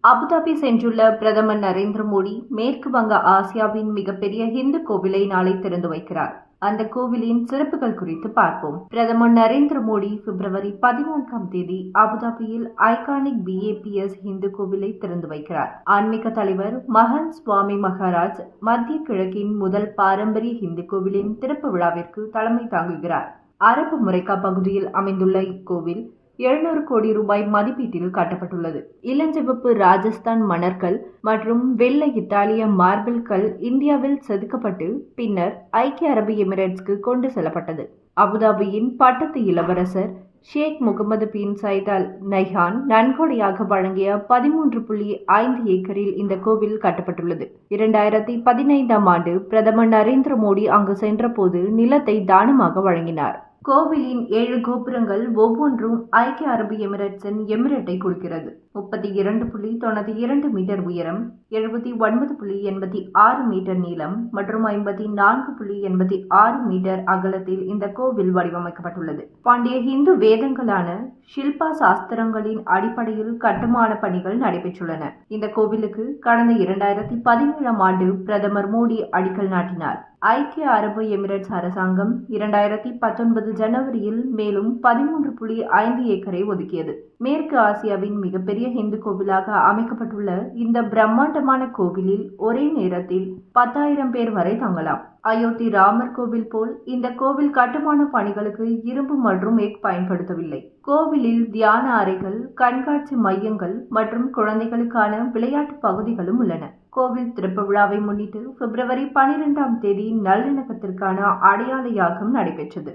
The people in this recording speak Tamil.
அபுதாபி சென்றுள்ள பிரதமர் நரேந்திர மோடி மேற்கு வங்க ஆசியாவின் மிகப்பெரிய இந்து கோவிலை நாளை திறந்து வைக்கிறார். அந்த கோவிலின் சிறப்புகள் குறித்து பார்ப்போம். பிரதமர் நரேந்திர மோடி பிப்ரவரி 14ஆம் தேதி அபுதாபியில் ஐகானிக் BAPS இந்து கோவிலை திறந்து வைக்கிறார். ஆன்மீக தலைவர் மகன் சுவாமி மகாராஜ் மத்திய கிழக்கின் முதல் பாரம்பரிய இந்து கோவிலின் திறப்பு விழாவிற்கு தலைமை தாங்குகிறார். அரபு முறைக்கா பகுதியில் அமைந்துள்ள இக்கோவில் 700 கோடி ரூபாய் மதிப்பீட்டில் கட்டப்பட்டுள்ளது. இளஞ்சிவப்பு ராஜஸ்தான் மணற்கல் மற்றும் வெள்ளை இத்தாலிய மார்பிள் கல் இந்தியாவில் செதுக்கப்பட்டு பின்னர் ஐக்கிய அரபு எமிரேட்ஸ்க்கு கொண்டு செல்லப்பட்டது. அபுதாபியின் பட்டத்து இளவரசர் ஷேக் முகமது பின் சையத் அல் நஹ்யான் நன்கொடையாக வழங்கிய 13.5 ஏக்கரில் இந்த கோவில் கட்டப்பட்டுள்ளது. 2015ஆம் ஆண்டு பிரதமர் நரேந்திர மோடி அங்கு சென்றபோது நிலத்தை தானமாக வழங்கினார். கோவிலின் 7 கோபுரங்கள் ஒவ்வொன்றும் ஐக்கிய அரபு எமிரேட்ஸின் எமிரேட்டை குறிக்கிறது. 32.92 மீட்டர் உயரம், 79.86 மீட்டர் நீளம் மற்றும் 54.86 மீட்டர் அகலத்தில் இந்த கோவில் வடிவமைக்கப்பட்டுள்ளது. பண்டைய இந்து வேதங்களான ஷில்பா சாஸ்திரங்களின் அடிப்படையில் கட்டுமான பணிகள் நடைபெற்றுள்ளன. இந்த கோவிலுக்கு கடந்த 2017ஆம் ஆண்டு பிரதமர் மோடி அடிக்கல் நாட்டினார். ஐக்கிய அரபு எமிரேட்ஸ் அரசாங்கம் 2019 ஜனவரியில் மேலும் 13.5 ஏக்கரை ஒதுக்கியது. மேற்கு ஆசியாவின் மிகப்பெரிய இந்து கோவிலாக அமைக்கப்பட்டுள்ள இந்த பிரம்மாண்டமான கோவிலில் ஒரே நேரத்தில் 10,000 பேர் வரை தங்கலாம். அயோத்தி ராமர் கோவில் போல் இந்த கோவில் கட்டுமான பணிகளுக்கு இரும்பு மற்றும் எஃகு பயன்படுத்தவில்லை. கோவிலில் தியான அறைகள், கண்காட்சி மையங்கள் மற்றும் குழந்தைகளுக்கான விளையாட்டு பகுதிகளும் உள்ளன. கோவில் திறப்பு விழாவை முன்னிட்டு பிப்ரவரி 12ஆம் தேதி நல்லிணக்கத்திற்கான அடையாள யாகம் நடைபெற்றது.